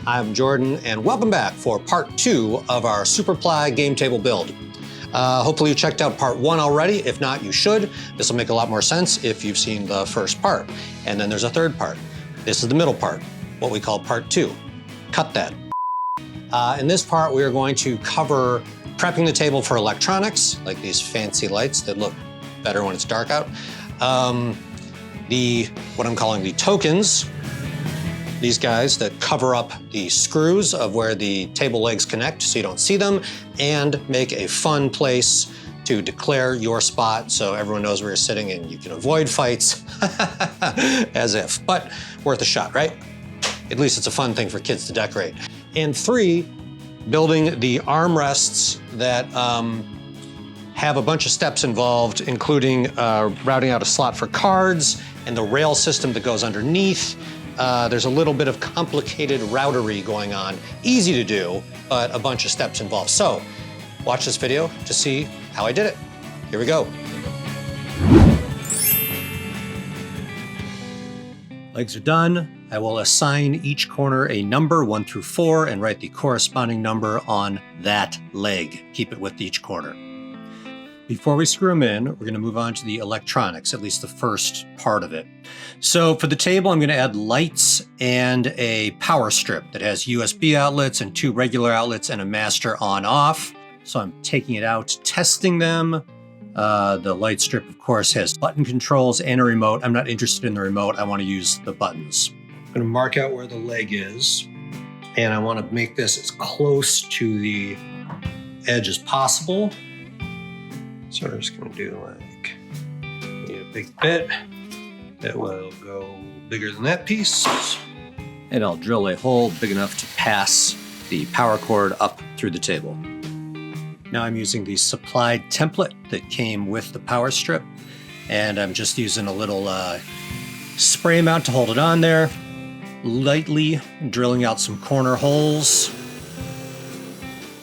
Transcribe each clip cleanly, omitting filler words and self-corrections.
I'm Jordan, and welcome back for part 2 of our SuperPly Game Table build. Hopefully you checked out part 1 already. If not, you should. This will make a lot more sense if you've seen the first part. And then there's a third part. This is the middle part, what we call part 2. Cut that. In this part, we are going to cover prepping the table for electronics, like these fancy lights that look better when it's dark out. What I'm calling the tokens, these guys that cover up the screws of where the table legs connect so you don't see them, and make a fun place to declare your spot so everyone knows where you're sitting and you can avoid fights, as if, but worth a shot, right? At least it's a fun thing for kids to decorate. And 3, building the armrests that have a bunch of steps involved, including routing out a slot for cards and the rail system that goes underneath. There's a little bit of complicated routery going on. Easy to do, but a bunch of steps involved. So watch this video to see how I did it. Here we go. Legs are done. I will assign each corner a number 1 through 4 and write the corresponding number on that leg. Keep it with each corner. Before we screw them in, we're going to move on to the electronics, at least the first part of it. So for the table, I'm going to add lights and a power strip that has USB outlets and 2 regular outlets and a master on-off. So I'm taking it out, testing them. The light strip, of course, has button controls and a remote. I'm not interested in the remote. I want to use the buttons. I'm going to mark out where the leg is, and I want to make this as close to the edge as possible. So we're just going to do like a big bit that will go bigger than that piece. And I'll drill a hole big enough to pass the power cord up through the table. Now I'm using the supplied template that came with the power strip, and I'm just using a little spray mount to hold it on there, lightly drilling out some corner holes.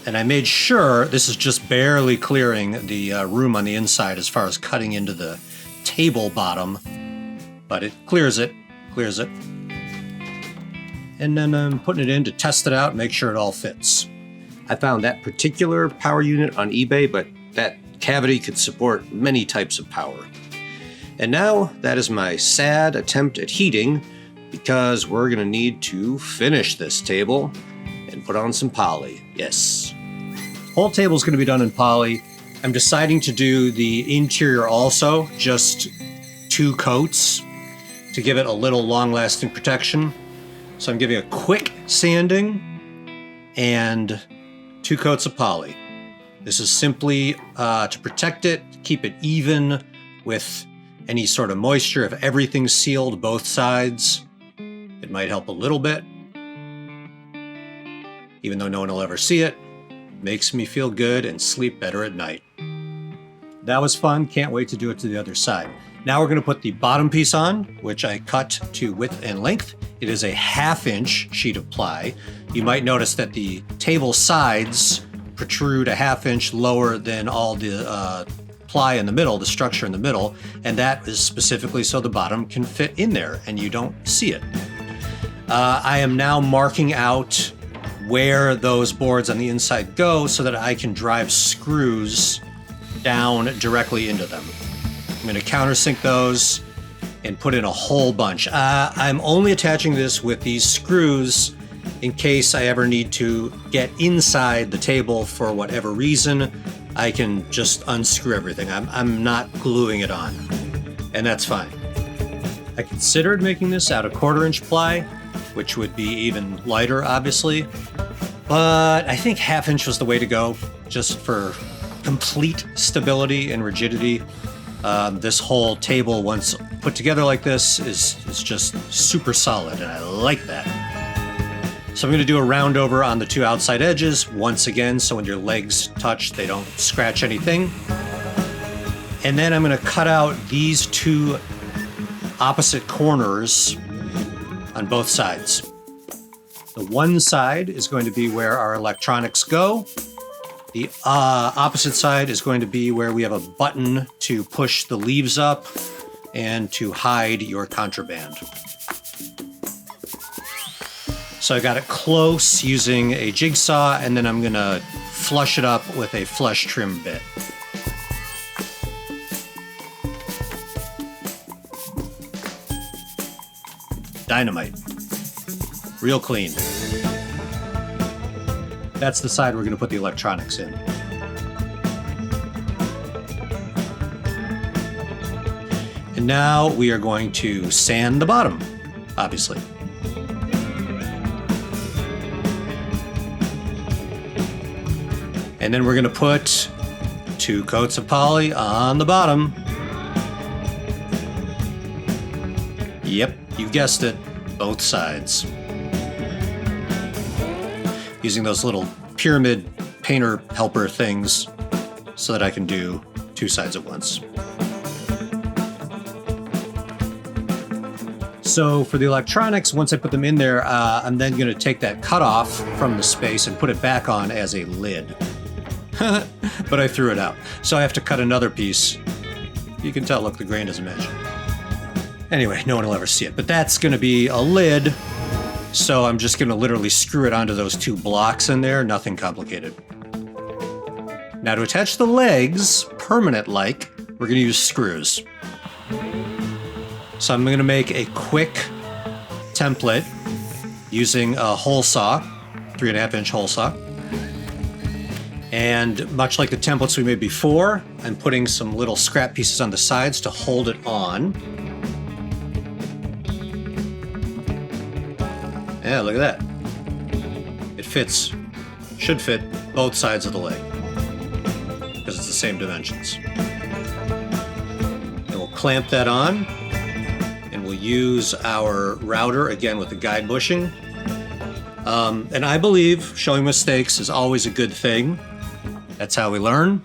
And I made sure this is just barely clearing the room on the inside as far as cutting into the table bottom, but it clears it. And then I'm putting it in to test it out, make sure it all fits. I found that particular power unit on eBay, but that cavity could support many types of power. And now that is my sad attempt at heating, because we're gonna need to finish this table and put on some poly. Yes. Whole table is going to be done in poly. I'm deciding to do the interior also, just 2 coats to give it a little long-lasting protection. So I'm giving a quick sanding and 2 coats of poly. This is simply to protect it, keep it even with any sort of moisture. If everything's sealed both sides, it might help a little bit. Even though no one will ever see it, makes me feel good and sleep better at night. That was fun. Can't wait to do it to the other side. Now we're going to put the bottom piece on, which I cut to width and length. It is a 1/2-inch sheet of ply. You might notice that the table sides protrude a 1/2 inch lower than all the ply in the middle, the structure in the middle, and that is specifically so the bottom can fit in there and you don't see it. I am now marking out where those boards on the inside go so that I can drive screws down directly into them. I'm going to countersink those and put in a whole bunch. I'm only attaching this with these screws in case I ever need to get inside the table for whatever reason. I can just unscrew everything. I'm not gluing it on, and that's fine. I considered making this out of 1/4-inch ply, which would be even lighter, obviously. But I think 1/2 inch was the way to go, just for complete stability and rigidity. This whole table, once put together like this, is just super solid, and I like that. So I'm going to do a round over on the 2 outside edges once again, so when your legs touch, they don't scratch anything. And then I'm going to cut out these 2 opposite corners on both sides. The one side is going to be where our electronics go. The opposite side is going to be where we have a button to push the leaves up and to hide your contraband. So I got it close using a jigsaw, and then I'm gonna flush it up with a flush trim bit. Dynamite. Real clean. That's the side we're gonna put the electronics in. And now we are going to sand the bottom, obviously. And then we're gonna put 2 coats of poly on the bottom. Yep, you guessed it, both sides. Using those little pyramid painter helper things so that I can do 2 sides at once. So for the electronics, once I put them in there, I'm then gonna take that cutoff from the space and put it back on as a lid. But I threw it out. So I have to cut another piece. You can tell, look, the grain doesn't match. Anyway, no one will ever see it, but that's gonna be a lid. So I'm just gonna literally screw it onto those 2 blocks in there, nothing complicated. Now to attach the legs, permanent-like, we're gonna use screws. So I'm gonna make a quick template using a hole saw, 3.5-inch hole saw. And much like the templates we made before, I'm putting some little scrap pieces on the sides to hold it on. Yeah, look at that. It fits, should fit both sides of the leg because it's the same dimensions. And we'll clamp that on, and we'll use our router again with the guide bushing. And I believe showing mistakes is always a good thing. That's how we learn.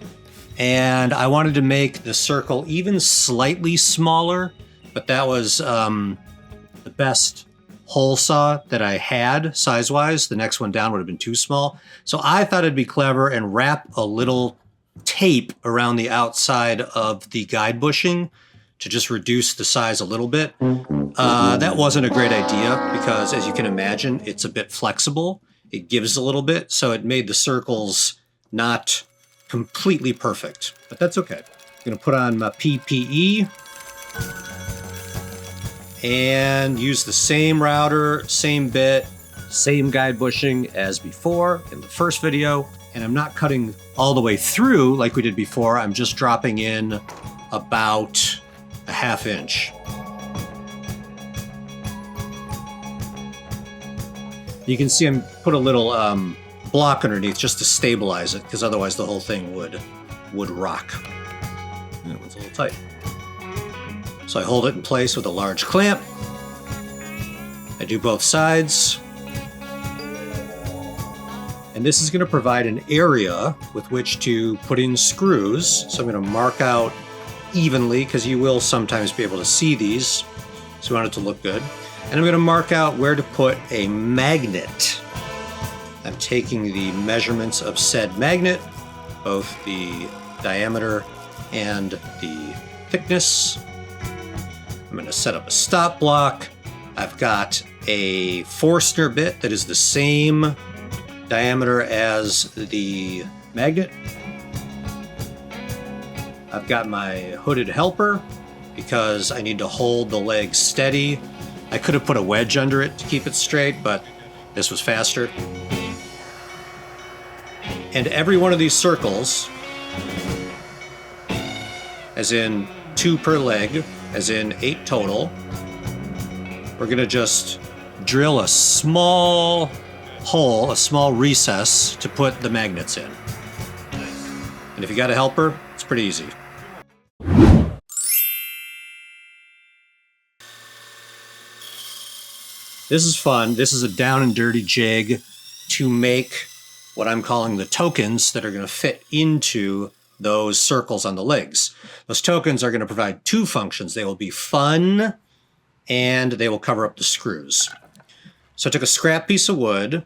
And I wanted to make the circle even slightly smaller, but that was the best hole saw that I had size-wise. The next one down would have been too small. So I thought it'd be clever and wrap a little tape around the outside of the guide bushing to just reduce the size a little bit. That wasn't a great idea because, as you can imagine, it's a bit flexible. It gives a little bit, so it made the circles not completely perfect, but that's okay. I'm gonna put on my PPE and use the same router, same bit, same guide bushing as before in the first video. And I'm not cutting all the way through like we did before. I'm just dropping in about a 1/2 inch. You can see I'm put a little block underneath just to stabilize it, because otherwise the whole thing would rock. That one's a little tight. So I hold it in place with a large clamp. I do both sides. And this is going to provide an area with which to put in screws. So I'm going to mark out evenly, because you will sometimes be able to see these. So we want it to look good. And I'm going to mark out where to put a magnet. I'm taking the measurements of said magnet, both the diameter and the thickness. I'm going to set up a stop block. I've got a Forstner bit that is the same diameter as the magnet. I've got my hooded helper because I need to hold the leg steady. I could have put a wedge under it to keep it straight, but this was faster. And every one of these circles, as in 2 per leg, as in 8 total, we're gonna just drill a small hole, a small recess to put the magnets in. And if you got a helper, it's pretty easy. This is fun. This is a down and dirty jig to make what I'm calling the tokens that are going to fit into those circles on the legs. Those tokens are going to provide 2 functions. They will be fun and they will cover up the screws. So I took a scrap piece of wood,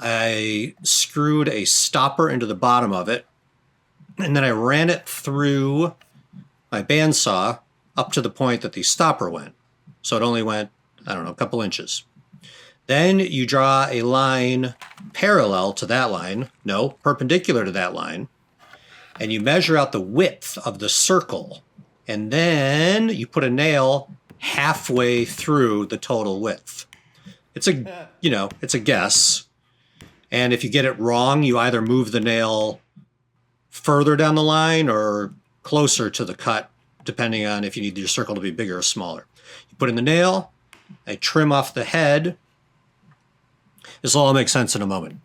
I screwed a stopper into the bottom of it, and then I ran it through my bandsaw up to the point that the stopper went. So it only went, I don't know, a couple inches. Then you draw a line parallel to that line, no, perpendicular to that line, and you measure out the width of the circle. And then you put a nail halfway through the total width. It's a, it's a guess. And if you get it wrong, you either move the nail further down the line or closer to the cut, depending on if you need your circle to be bigger or smaller. You put in the nail, I trim off the head. This will all make sense in a moment.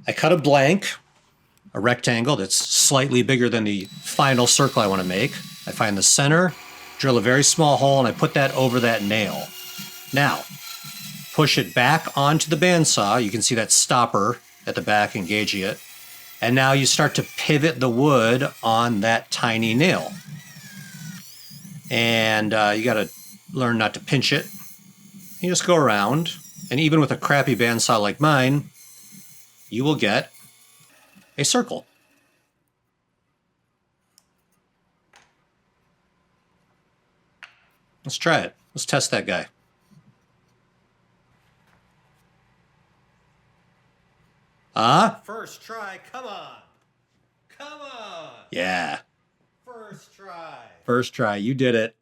I cut a blank, a rectangle that's slightly bigger than the final circle I want to make. I find the center, drill a very small hole, and I put that over that nail. Now, push it back onto the bandsaw. You can see that stopper at the back engaging it. And now you start to pivot the wood on that tiny nail. And you got to learn not to pinch it. You just go around. And even with a crappy bandsaw like mine, you will get a circle. Let's try it. Let's test that guy. First try, come on. Come on. Yeah. First try. First try, you did it.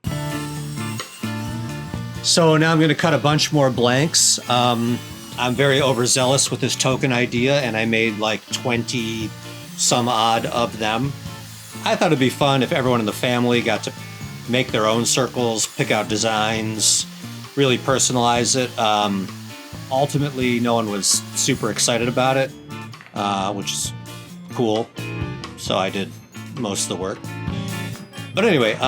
So now I'm going to cut a bunch more blanks. I'm very overzealous with this token idea, and I made like 20 some odd of them. I thought it'd be fun if everyone in the family got to make their own circles, pick out designs, really personalize it. Ultimately, no one was super excited about it, which is cool. So I did most of the work. But anyway,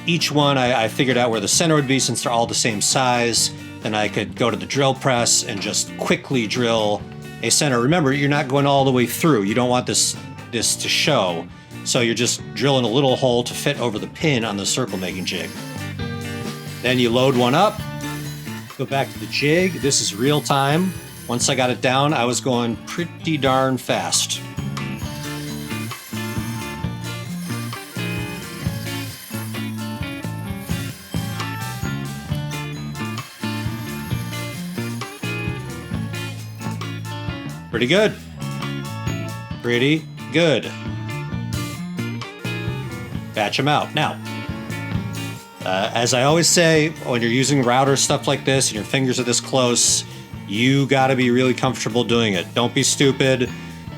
each one I figured out where the center would be since they're all the same size. Then I could go to the drill press and just quickly drill a center. Remember, you're not going all the way through. You don't want this to show. So you're just drilling a little hole to fit over the pin on the circle making jig. Then you load one up, go back to the jig. This is real time. Once I got it down, I was going pretty darn fast. Pretty good. Pretty good. Batch them out. Now, as I always say, when you're using router stuff like this and your fingers are this close, you got to be really comfortable doing it. Don't be stupid.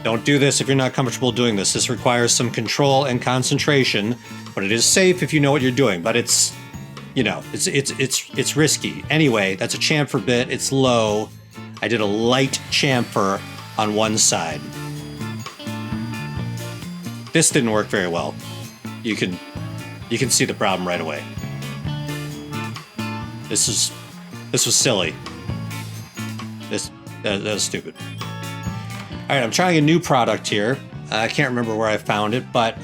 Don't do this if you're not comfortable doing this. This requires some control and concentration, but it is safe if you know what you're doing. But it's, it's risky. Anyway, that's a chamfer bit. It's low. I did a light chamfer on one side. This didn't work very well. You can see the problem right away. This was silly. That was stupid. All right, I'm trying a new product here. I can't remember where I found it, but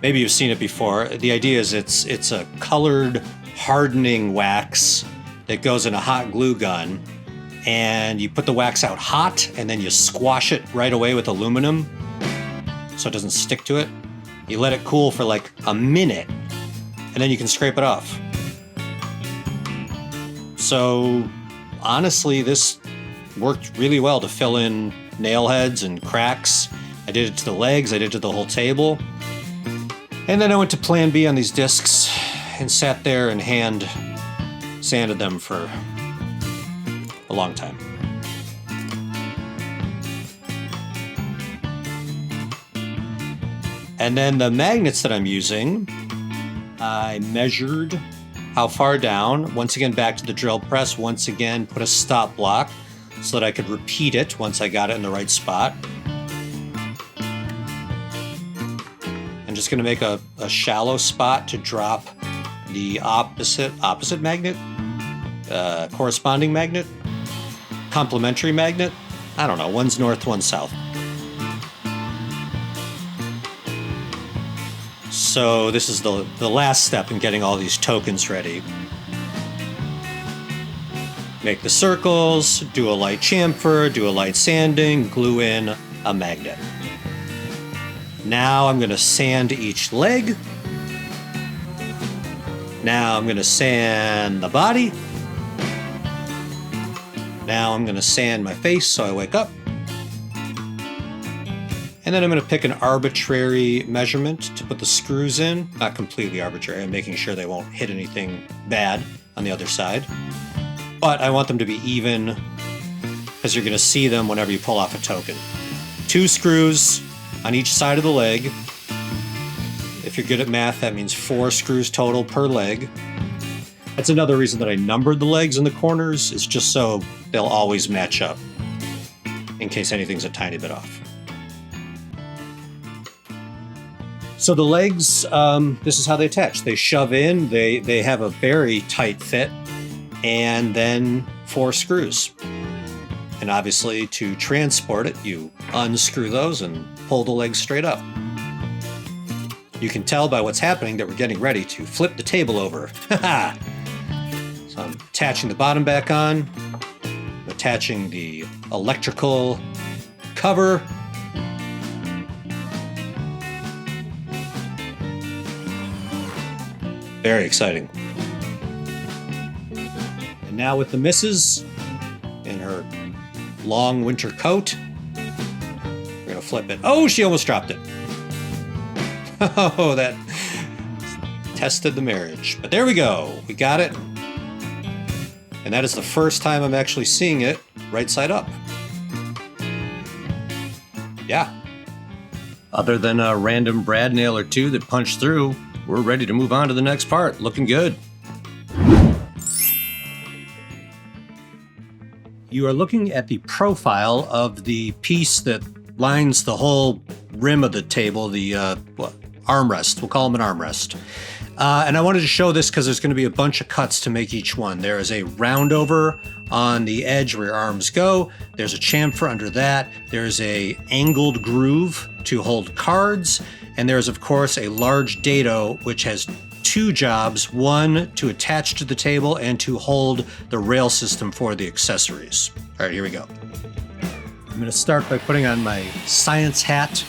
maybe you've seen it before. The idea is it's a colored hardening wax that goes in a hot glue gun, and you put the wax out hot, and then you squash it right away with aluminum so it doesn't stick to it. You let it cool for like a minute, and then you can scrape it off. So honestly, this worked really well to fill in nail heads and cracks. I did it to the legs, I did it to the whole table. And then I went to Plan B on these discs and sat there and hand sanded them for a long time. And then the magnets that I'm using, I measured how far down. Once again, back to the drill press. Once again, put a stop block so that I could repeat it once I got it in the right spot. I'm just going to make a shallow spot to drop the opposite magnet, corresponding magnet, complementary magnet. I don't know, one's north, one's south. So this is the last step in getting all these tokens ready. Make the circles, do a light chamfer, do a light sanding, glue in a magnet. Now I'm going to sand each leg. Now I'm going to sand the body. Now I'm going to sand my face so I wake up. And then I'm going to pick an arbitrary measurement to put the screws in. Not completely arbitrary, I'm making sure they won't hit anything bad on the other side. But I want them to be even, because you're going to see them whenever you pull off a token. 2 screws on each side of the leg. If you're good at math, that means 4 screws total per leg. That's another reason that I numbered the legs in the corners, is just so they'll always match up, in case anything's a tiny bit off. So the legs, this is how they attach. They shove in, they have a very tight fit, and then 4 screws. And obviously to transport it, you unscrew those and pull the legs straight up. You can tell by what's happening that we're getting ready to flip the table over. So I'm attaching the bottom back on, attaching the electrical cover. Very exciting. And now with the missus in her long winter coat, we're gonna flip it. Oh, she almost dropped it. Oh, that tested the marriage. But there we go, we got it. And that is the first time I'm actually seeing it right side up. Yeah. Other than a random brad nail or two that punched through, we're ready to move on to the next part. Looking good. You are looking at the profile of the piece that lines the whole rim of the table, the armrest. We'll call them an armrest. And I wanted to show this because there's going to be a bunch of cuts to make each one. There is a roundover on the edge where your arms go. There's a chamfer under that. There's a angled groove to hold cards. And there's, of course, a large dado, which has 2 jobs. One, to attach to the table, and to hold the rail system for the accessories. All right, here we go. I'm going to start by putting on my science hat,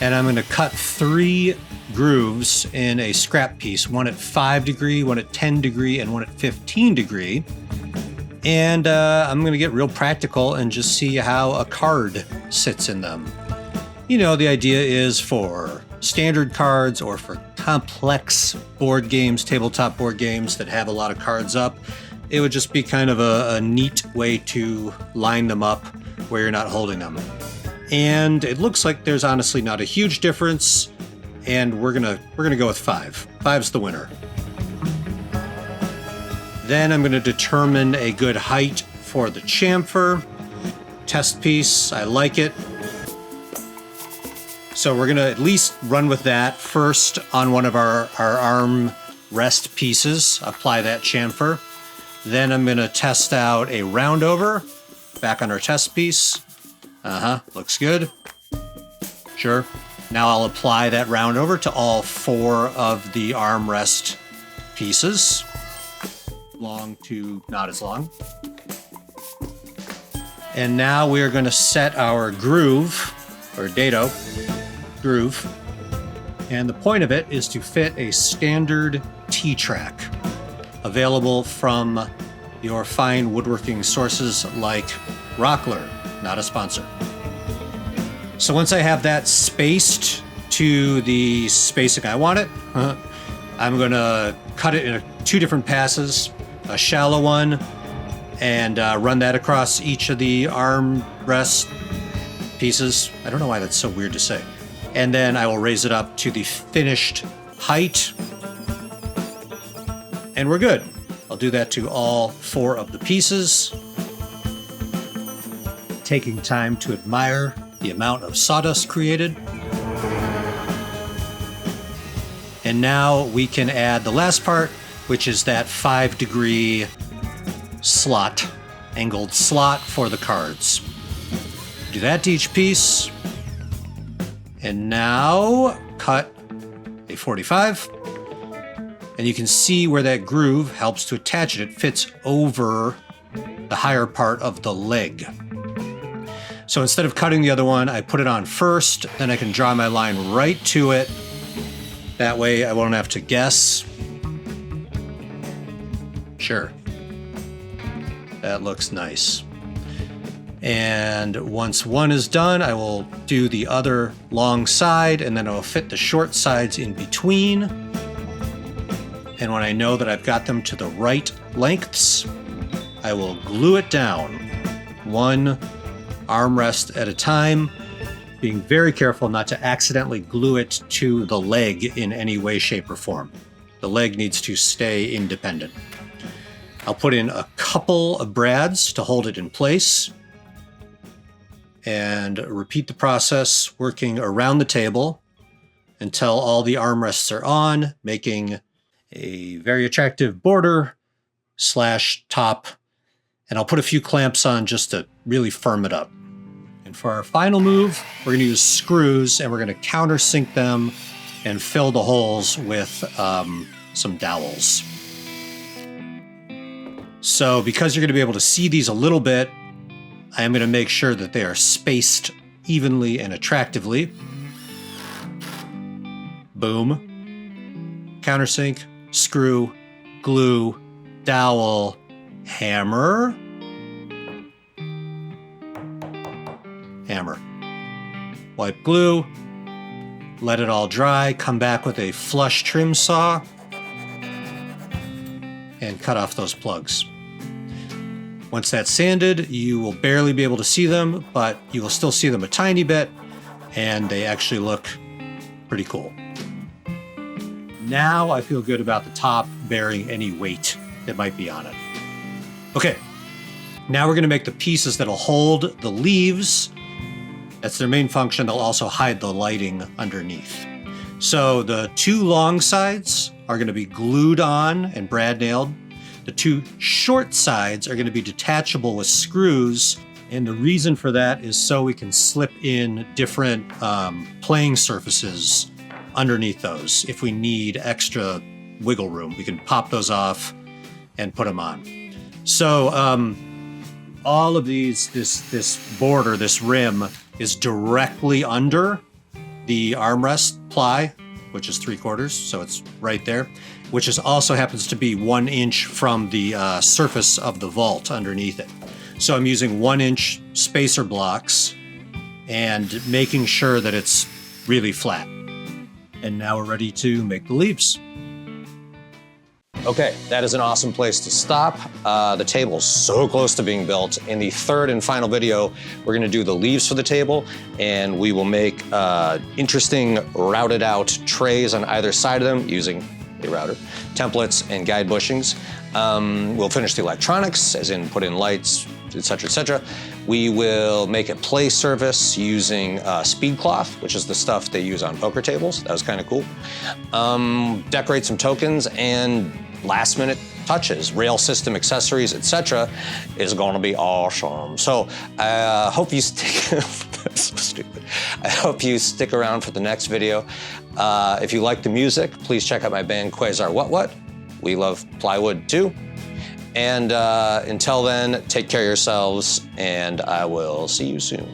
and I'm going to cut 3 grooves in a scrap piece, one at 5 degree, one at 10 degree, and one at 15 degree. And I'm going to get real practical and just see how a card sits in them. You know, the idea is for standard cards or for complex board games, tabletop board games that have a lot of cards up, it would just be kind of a neat way to line them up where you're not holding them. And it looks like there's honestly not a huge difference, and we're gonna go with 5. 5's the winner. Then I'm gonna determine a good height for the chamfer. Test piece, I like it. So we're gonna at least run with that first on one of our arm rest pieces, apply that chamfer. Then I'm gonna test out a roundover back on our test piece. Looks good. Sure. Now I'll apply that roundover to all 4 of the armrest pieces. Long to not as long. And now we're gonna set our groove, or dado groove. And the point of it is to fit a standard T-track available from your fine woodworking sources like Rockler, not a sponsor. So once I have that spaced to the spacing I want it, I'm gonna cut it in 2 different passes, a shallow one, and run that across each of the armrest pieces. I don't know why that's so weird to say. And then I will raise it up to the finished height. And we're good. I'll do that to all 4 of the pieces. Taking time to admire the amount of sawdust created. And now we can add the last part, which is that 5 degree slot, angled slot for the cards. Do that to each piece. And now cut a 45. And you can see where that groove helps to attach it. It fits over the higher part of the leg. So instead of cutting the other one, I put it on first, then I can draw my line right to it. That way I won't have to guess. Sure. That looks nice. And once one is done, I will do the other long side, and then I will fit the short sides in between. And when I know that I've got them to the right lengths, I will glue it down, one armrest at a time, being very careful not to accidentally glue it to the leg in any way, shape, or form. The leg needs to stay independent. I'll put in a couple of brads to hold it in place and repeat the process, working around the table until all the armrests are on, making a very attractive border / top. And I'll put a few clamps on just to really firm it up. And for our final move, we're going to use screws, and we're going to countersink them and fill the holes with some dowels. So because you're going to be able to see these a little bit, I am going to make sure that they are spaced evenly and attractively. Boom. Countersink, screw, glue, dowel, hammer, hammer. Wipe glue, let it all dry, come back with a flush trim saw, and cut off those plugs. Once that's sanded, you will barely be able to see them, but you will still see them a tiny bit, and they actually look pretty cool. Now I feel good about the top bearing any weight that might be on it. Okay, now we're going to make the pieces that'll hold the leaves. That's their main function. They'll also hide the lighting underneath. So the two long sides are going to be glued on and brad nailed. The two short sides are going to be detachable with screws. And the reason for that is so we can slip in different playing surfaces underneath those. If we need extra wiggle room, we can pop those off and put them on. So all of these, this border, this rim is directly under the armrest ply, which is 3/4, so it's right there, which is also happens to be 1 inch from the surface of the vault underneath it. So I'm using 1 inch spacer blocks and making sure that it's really flat. And now we're ready to make the leaves. Okay, that is an awesome place to stop. The table's so close to being built. In the third and final video, we're gonna do the leaves for the table, and we will make interesting routed out trays on either side of them using a router, templates, and guide bushings. We'll finish the electronics, as in put in lights, etc., etc. We will make a play surface using speed cloth, which is the stuff they use on poker tables. That was kind of cool. Decorate some tokens, and last minute touches, rail system accessories, etc. is gonna be awesome. So I hope you stick, that's so stupid. I hope you stick around for the next video. If you like the music, please check out my band Quasar What What. We love plywood too. And until then, take care of yourselves, and I will see you soon.